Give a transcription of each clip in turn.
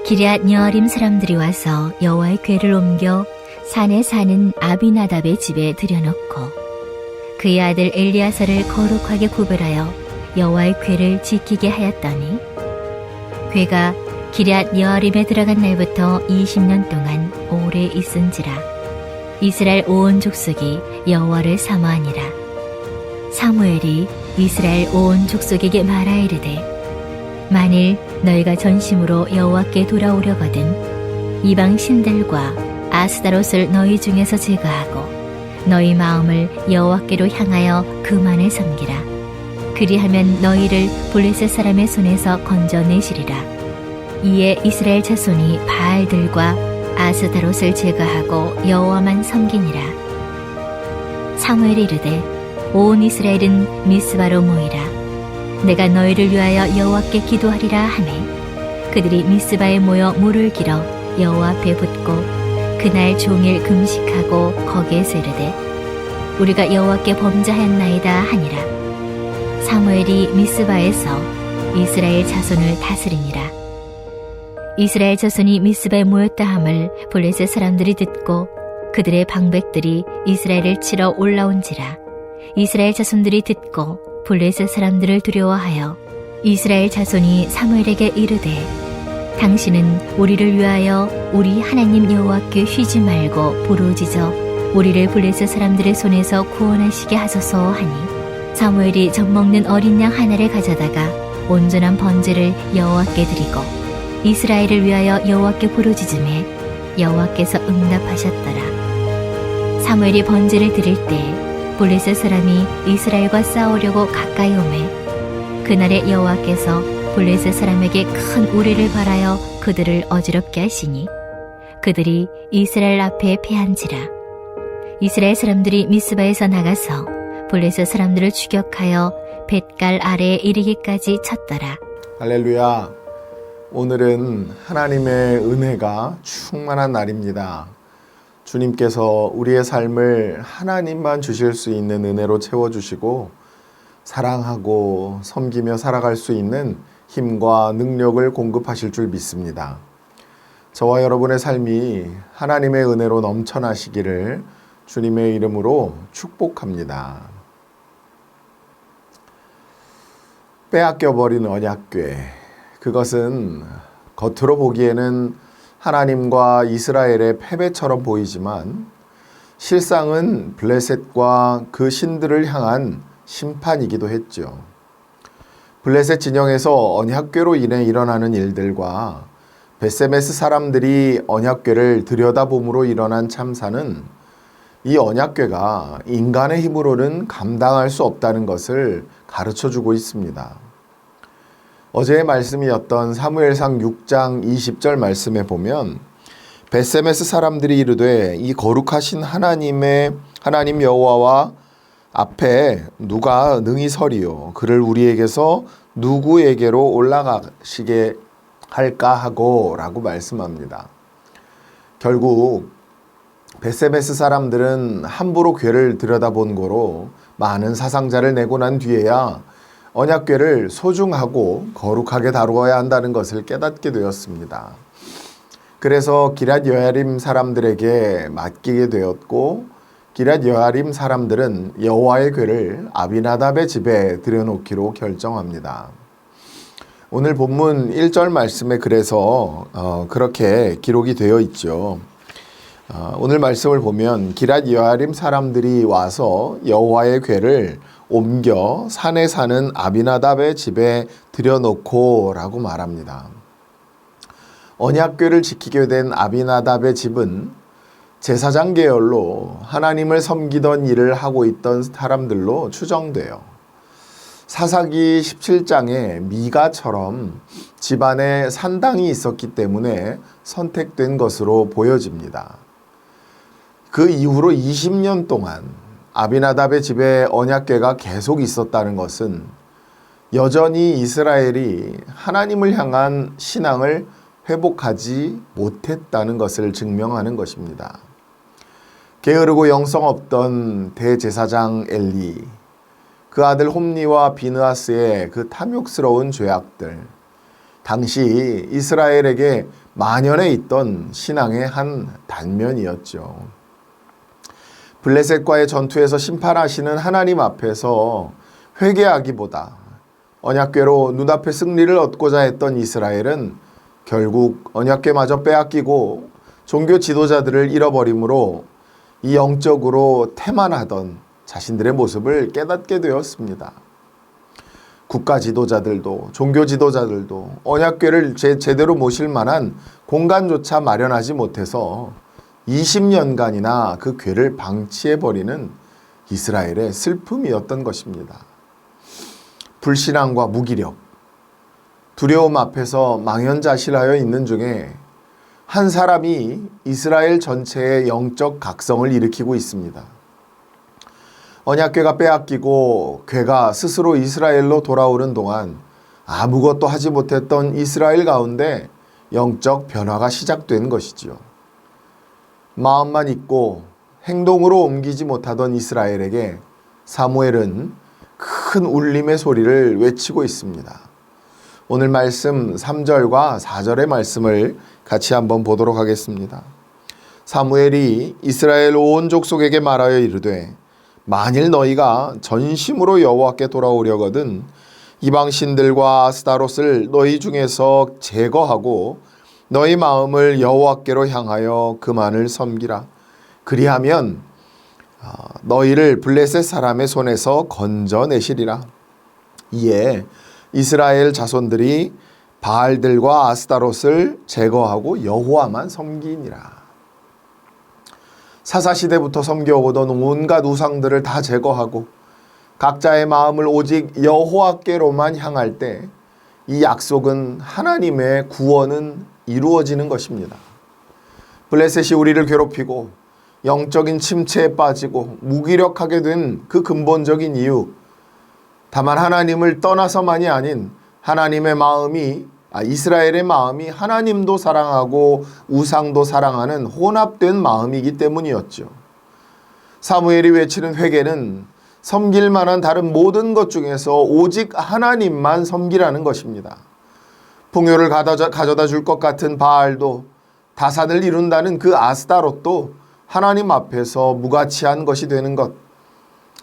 기럇 여아림 사람들이 와서 여호와의 궤를 옮겨 산에 사는 아비나답의 집에 들여놓고 그의 아들 엘리야사를 거룩하게 구별하여 여호와의 궤를 지키게 하였더니 궤가 기럇 여아림에 들어간 날부터 20년 동안 오래 있은지라. 이스라엘 온 족속이 여호와를 사모하니라. 사무엘이 이스라엘 온 족속에게 말하이르되 만일 너희가 전심으로 여호와께 돌아오려거든 이방 신들과 아스다롯을 너희 중에서 제거하고 너희 마음을 여호와께로 향하여 그만을 섬기라. 그리하면 너희를 블레셋 사람의 손에서 건져내시리라. 이에 이스라엘 자손이 바알들과 아스다롯을 제거하고 여호와만 섬기니라. 사무엘이 이르되 온 이스라엘은 미스바로 모이라. 내가 너희를 위하여 여호와께 기도하리라 하매 그들이 미스바에 모여 물을 길어 여호와 앞에 붓고 그날 종일 금식하고 거기에서 이르되 우리가 여호와께 범죄하였나이다 하니라. 사무엘이 미스바에서 이스라엘 자손을 다스리니라. 이스라엘 자손이 미스바에 모였다 함을 블레셋 사람들이 듣고 그들의 방백들이 이스라엘을 치러 올라온지라. 이스라엘 자손들이 듣고 블레셋 사람들을 두려워하여 이스라엘 자손이 사무엘에게 이르되 당신은 우리를 위하여 우리 하나님 여호와께 쉬지 말고 부르짖어 우리를 블레셋 사람들의 손에서 구원하시게 하소서 하니 사무엘이 젖먹는 어린 양 하나를 가져다가 온전한 번제를 여호와께 드리고 이스라엘을 위하여 여호와께 부르짖음에 여호와께서 응답하셨더라. 사무엘이 번제를 드릴 때 블레셋 사람이 이스라엘과 싸우려고 가까이 오매 그날에 여호와께서 블레셋 사람에게 큰 우레를 발하여 그들을 어지럽게 하시니 그들이 이스라엘 앞에 패한지라. 이스라엘 사람들이 미스바에서 나가서 블레셋 사람들을 추격하여 벳갈 아래에 이르기까지 쳤더라. 할렐루야. 오늘은 하나님의 은혜가 충만한 날입니다. 주님께서 우리의 삶을 하나님만 주실 수 있는 은혜로 채워주시고 사랑하고 섬기며 살아갈 수 있는 힘과 능력을 공급하실 줄 믿습니다. 저와 여러분의 삶이 하나님의 은혜로 넘쳐나시기를 주님의 이름으로 축복합니다. 빼앗겨버린 언약궤, 그것은 겉으로 보기에는 하나님과 이스라엘의 패배처럼 보이지만 실상은 블레셋과 그 신들을 향한 심판이기도 했죠. 블레셋 진영에서 언약궤로 인해 일어나는 일들과 벳세메스 사람들이 언약궤를 들여다봄으로 일어난 참사는 이 언약궤가 인간의 힘으로는 감당할 수 없다는 것을 가르쳐주고 있습니다. 어제의 말씀이었던 사무엘상 6장 20절 말씀에 보면 벳세메스 사람들이 이르되 이 거룩하신 하나님 여호와와 앞에 누가 능히 서리요 그를 우리에게서 누구에게로 올라가시게 할까 하고 라고 말씀합니다. 결국 벳세메스 사람들은 함부로 궤를 들여다본 거로 많은 사상자를 내고 난 뒤에야 언약궤를 소중하고 거룩하게 다루어야 한다는 것을 깨닫게 되었습니다. 그래서 기럇 여야림 사람들에게 맡기게 되었고 기럇 여야림 사람들은 여호와의 궤를 아비나답의 집에 들여놓기로 결정합니다. 오늘 본문 1절 말씀에 그래서 그렇게 기록이 되어 있죠. 오늘 말씀을 보면 기럇 여야림 사람들이 와서 여호와의 궤를 옮겨 산에 사는 아비나답의 집에 들여놓고 라고 말합니다. 언약궤를 지키게 된 아비나답의 집은 제사장 계열로 하나님을 섬기던 일을 하고 있던 사람들로 추정돼요. 사사기 17장에 미가처럼 집안에 산당이 있었기 때문에 선택된 것으로 보여집니다. 그 이후로 20년 동안 아비나답의 집에 언약궤가 계속 있었다는 것은 여전히 이스라엘이 하나님을 향한 신앙을 회복하지 못했다는 것을 증명하는 것입니다. 게으르고 영성 없던 대제사장 엘리, 그 아들 홈니와 비느하스의 그 탐욕스러운 죄악들, 당시 이스라엘에게 만연해 있던 신앙의 한 단면이었죠. 블레셋과의 전투에서 심판하시는 하나님 앞에서 회개하기보다 언약궤로 눈앞에 승리를 얻고자 했던 이스라엘은 결국 언약궤마저 빼앗기고 종교 지도자들을 잃어버림으로 이 영적으로 태만하던 자신들의 모습을 깨닫게 되었습니다. 국가 지도자들도 종교 지도자들도 언약궤를 제대로 모실 만한 공간조차 마련하지 못해서 20년간이나 그 궤를 방치해버리는 이스라엘의 슬픔이었던 것입니다. 불신앙과 무기력, 두려움 앞에서 망연자실하여 있는 중에 한 사람이 이스라엘 전체의 영적 각성을 일으키고 있습니다. 언약궤가 빼앗기고 궤가 스스로 이스라엘로 돌아오는 동안 아무것도 하지 못했던 이스라엘 가운데 영적 변화가 시작된 것이지요. 마음만 있고 행동으로 옮기지 못하던 이스라엘에게 사무엘은 큰 울림의 소리를 외치고 있습니다. 오늘 말씀 3절과 4절의 말씀을 같이 한번 보도록 하겠습니다. 사무엘이 이스라엘 온 족속에게 말하여 이르되 만일 너희가 전심으로 여호와께 돌아오려거든 이방 신들과 아스타롯을 너희 중에서 제거하고 너희 마음을 여호와께로 향하여 그만을 섬기라. 그리하면 너희를 블레셋 사람의 손에서 건져내시리라. 이에 이스라엘 자손들이 바알들과 아스타롯을 제거하고 여호와만 섬기니라. 사사시대부터 섬겨오던 온갖 우상들을 다 제거하고 각자의 마음을 오직 여호와께로만 향할 때 이 약속은 하나님의 구원은 이루어지는 것입니다. 블레셋이 우리를 괴롭히고 영적인 침체에 빠지고 무기력하게 된 그 근본적인 이유, 다만 하나님을 떠나서만이 아닌 하나님의 마음이 이스라엘의 마음이 하나님도 사랑하고 우상도 사랑하는 혼합된 마음이기 때문이었죠. 사무엘이 외치는 회개는 섬길 만한 다른 모든 것 중에서 오직 하나님만 섬기라는 것입니다. 풍요를 가져다 줄 것 같은 바알도 다산을 이룬다는 그 아스타롯도 하나님 앞에서 무가치한 것이 되는 것.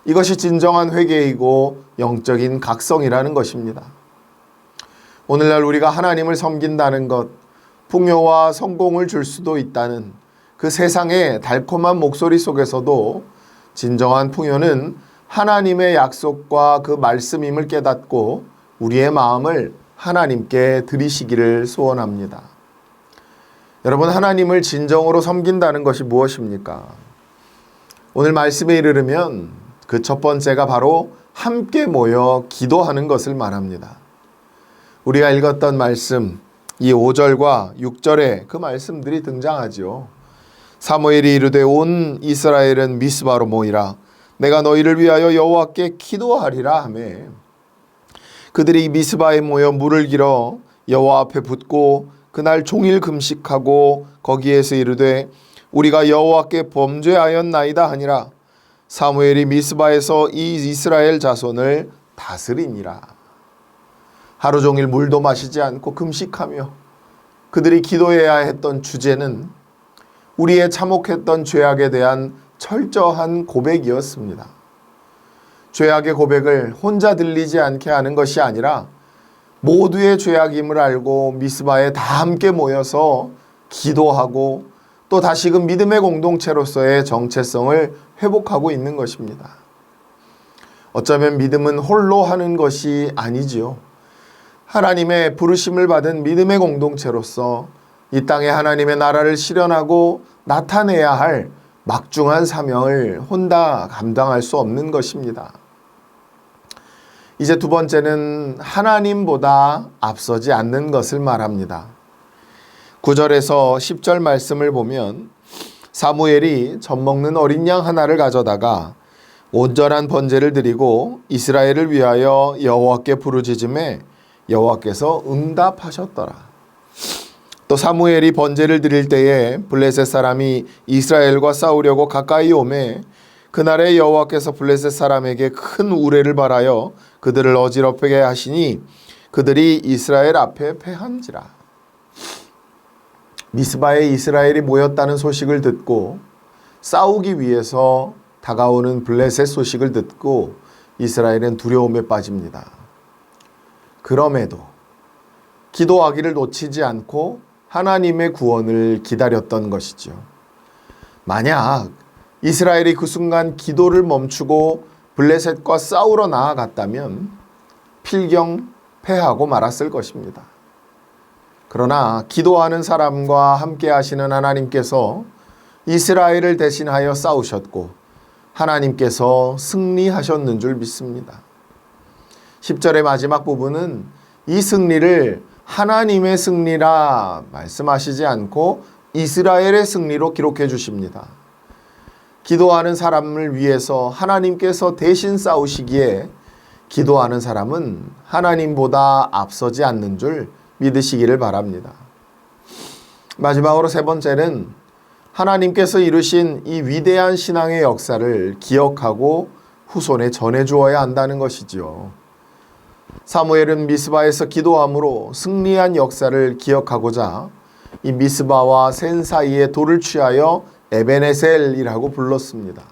이것이 진정한 회개이고 영적인 각성이라는 것입니다. 오늘날 우리가 하나님을 섬긴다는 것, 풍요와 성공을 줄 수도 있다는 그 세상의 달콤한 목소리 속에서도 진정한 풍요는 하나님의 약속과 그 말씀임을 깨닫고 우리의 마음을 하나님께 드리시기를 소원합니다. 여러분, 하나님을 진정으로 섬긴다는 것이 무엇입니까? 오늘 말씀에 이르르면 그 첫 번째가 바로 함께 모여 기도하는 것을 말합니다. 우리가 읽었던 말씀, 이 5절과 6절에 그 말씀들이 등장하죠. 사무엘이 이르되 온 이스라엘은 미스바로 모이라. 내가 너희를 위하여 여호와께 기도하리라 하매 그들이 미스바에 모여 물을 길어 여호와 앞에 붓고 그날 종일 금식하고 거기에서 이르되 우리가 여호와께 범죄하였나이다 하니라. 사무엘이 미스바에서 이 이스라엘 자손을 다스리니라. 하루 종일 물도 마시지 않고 금식하며 그들이 기도해야 했던 주제는 우리의 참혹했던 죄악에 대한 철저한 고백이었습니다. 죄악의 고백을 혼자 들리지 않게 하는 것이 아니라 모두의 죄악임을 알고 미스바에 다 함께 모여서 기도하고 또 다시금 믿음의 공동체로서의 정체성을 회복하고 있는 것입니다. 어쩌면 믿음은 홀로 하는 것이 아니지요. 하나님의 부르심을 받은 믿음의 공동체로서 이 땅에 하나님의 나라를 실현하고 나타내야 할 막중한 사명을 혼자 감당할 수 없는 것입니다. 이제 두 번째는 하나님보다 앞서지 않는 것을 말합니다. 9절에서 10절 말씀을 보면 사무엘이 젖먹는 어린 양 하나를 가져다가 온전한 번제를 드리고 이스라엘을 위하여 여호와께 부르짖음에 여호와께서 응답하셨더라. 또 사무엘이 번제를 드릴 때에 블레셋 사람이 이스라엘과 싸우려고 가까이 오매 그날에 여호와께서 블레셋 사람에게 큰 우레를 발하여 그들을 어지럽게 하시니 그들이 이스라엘 앞에 패한지라. 미스바에 이스라엘이 모였다는 소식을 듣고 싸우기 위해서 다가오는 블레셋 소식을 듣고 이스라엘은 두려움에 빠집니다. 그럼에도 기도하기를 놓치지 않고 하나님의 구원을 기다렸던 것이죠. 만약 이스라엘이 그 순간 기도를 멈추고 블레셋과 싸우러 나아갔다면 필경 패하고 말았을 것입니다. 그러나 기도하는 사람과 함께 하시는 하나님께서 이스라엘을 대신하여 싸우셨고 하나님께서 승리하셨는 줄 믿습니다. 10절의 마지막 부분은 이 승리를 하나님의 승리라 말씀하시지 않고 이스라엘의 승리로 기록해 주십니다. 기도하는 사람을 위해서 하나님께서 대신 싸우시기에 기도하는 사람은 하나님보다 앞서지 않는 줄 믿으시기를 바랍니다. 마지막으로 세 번째는 하나님께서 이루신 이 위대한 신앙의 역사를 기억하고 후손에 전해주어야 한다는 것이지요. 사무엘은 미스바에서 기도함으로 승리한 역사를 기억하고자 이 미스바와 센 사이의 돌을 취하여 에벤에셀이라고 불렀습니다.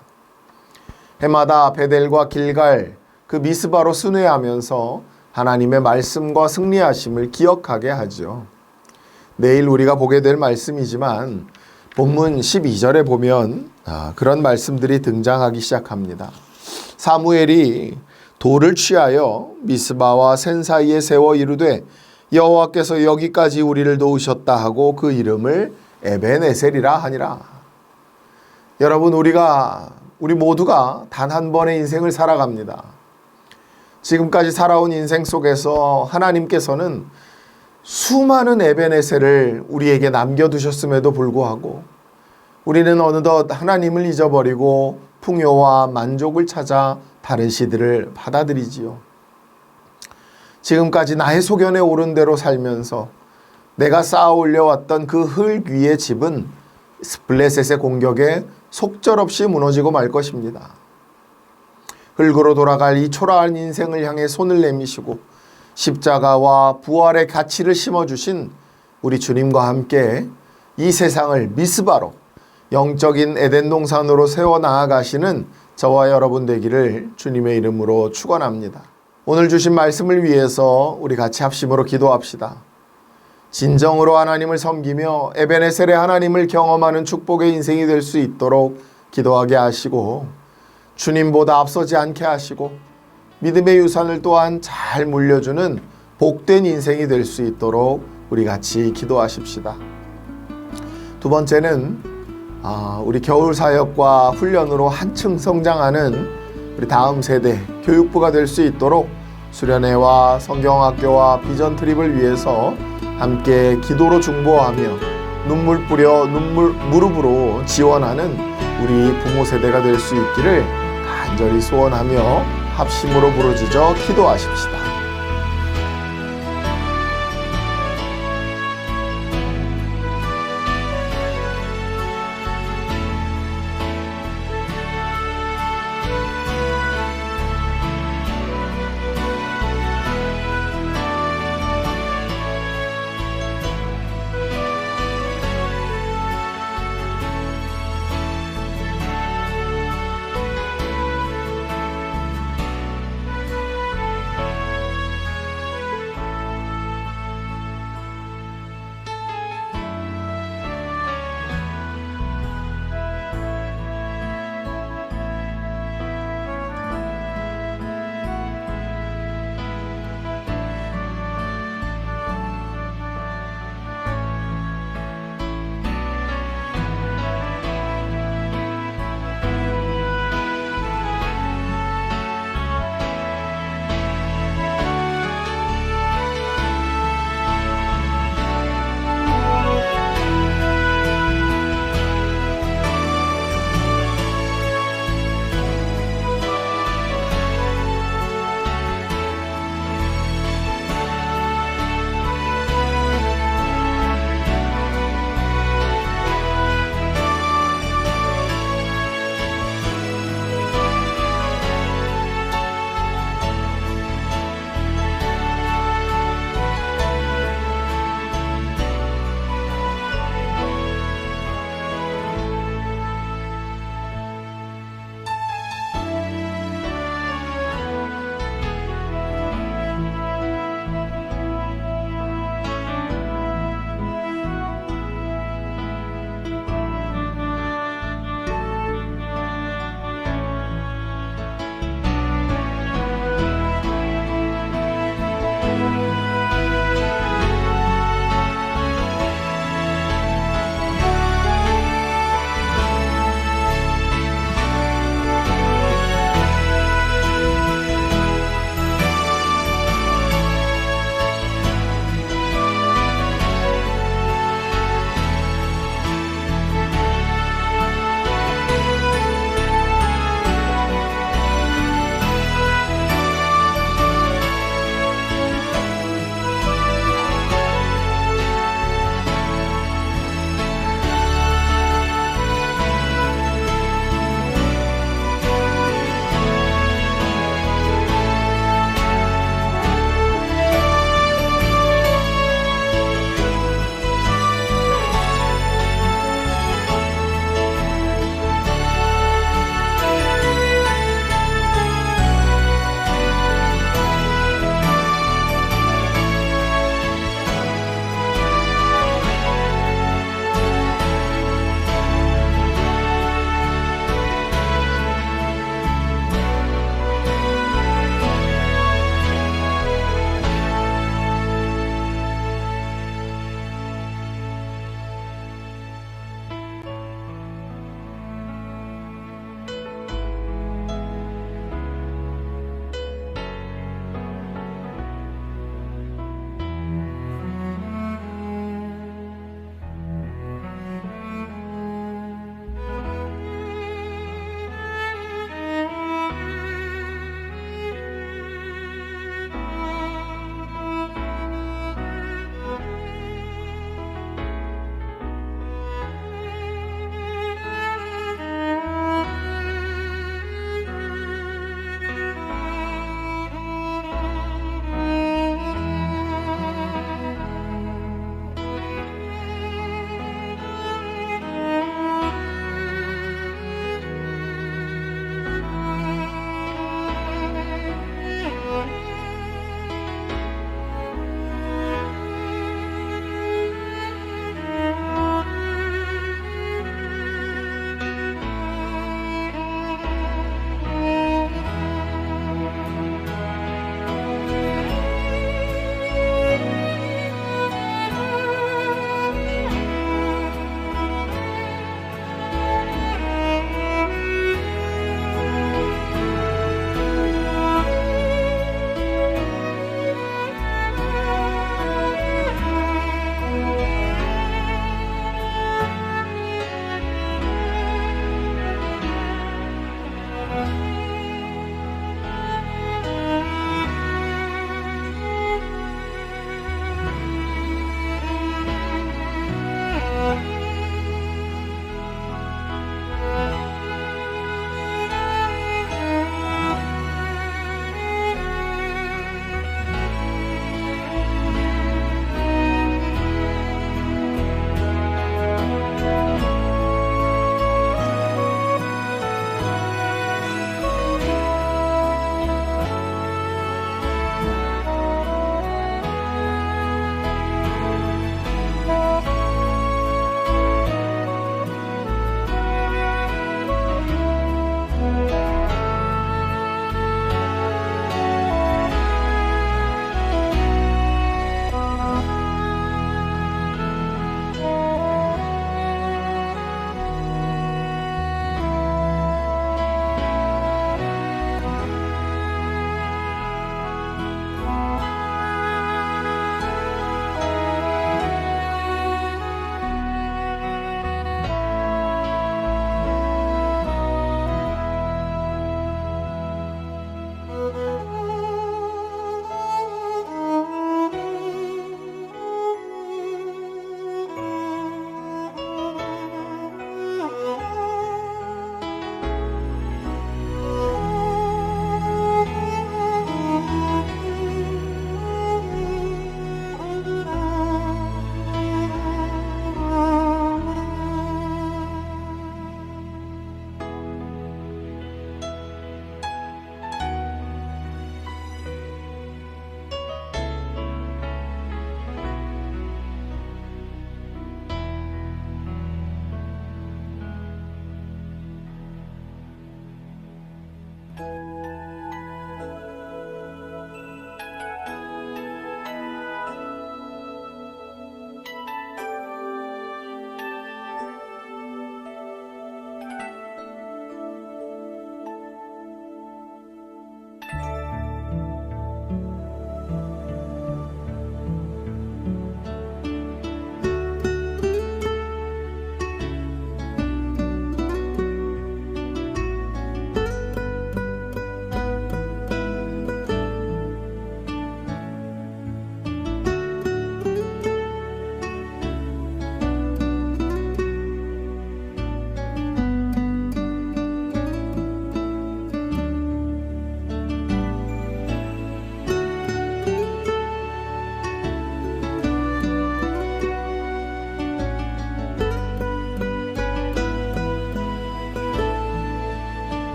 해마다 베델과 길갈 그 미스바로 순회하면서 하나님의 말씀과 승리하심을 기억하게 하죠. 내일 우리가 보게 될 말씀이지만 본문 12절에 보면 그런 말씀들이 등장하기 시작합니다. 사무엘이 돌을 취하여 미스바와 센 사이에 세워 이르되 여호와께서 여기까지 우리를 도우셨다 하고 그 이름을 에벤에셀이라 하니라. 여러분, 우리 모두가 단 한 번의 인생을 살아갑니다. 지금까지 살아온 인생 속에서 하나님께서는 수많은 에벤에셀을 우리에게 남겨두셨음에도 불구하고 우리는 어느덧 하나님을 잊어버리고 풍요와 만족을 찾아 다른 시들을 받아들이지요. 지금까지 나의 소견에 오른 대로 살면서 내가 쌓아 올려왔던 그 흙 위의 집은 블레셋의 공격에 속절없이 무너지고 말 것입니다. 흙으로 돌아갈 이 초라한 인생을 향해 손을 내미시고 십자가와 부활의 가치를 심어주신 우리 주님과 함께 이 세상을 미스바로 영적인 에덴 동산으로 세워 나아가시는 저와 여러분 되기를 주님의 이름으로 축원합니다. 오늘 주신 말씀을 위해서 우리 같이 합심으로 기도합시다. 진정으로 하나님을 섬기며 에벤에셀의 하나님을 경험하는 축복의 인생이 될 수 있도록 기도하게 하시고 주님보다 앞서지 않게 하시고 믿음의 유산을 또한 잘 물려주는 복된 인생이 될 수 있도록 우리 같이 기도하십시다. 두 번째는 우리 겨울 사역과 훈련으로 한층 성장하는 우리 다음 세대 교육부가 될 수 있도록 수련회와 성경학교와 비전 트립을 위해서 함께 기도로 중보하며 눈물 뿌려 무릎으로 지원하는 우리 부모 세대가 될 수 있기를 간절히 소원하며 합심으로 부르짖어 기도하십시다.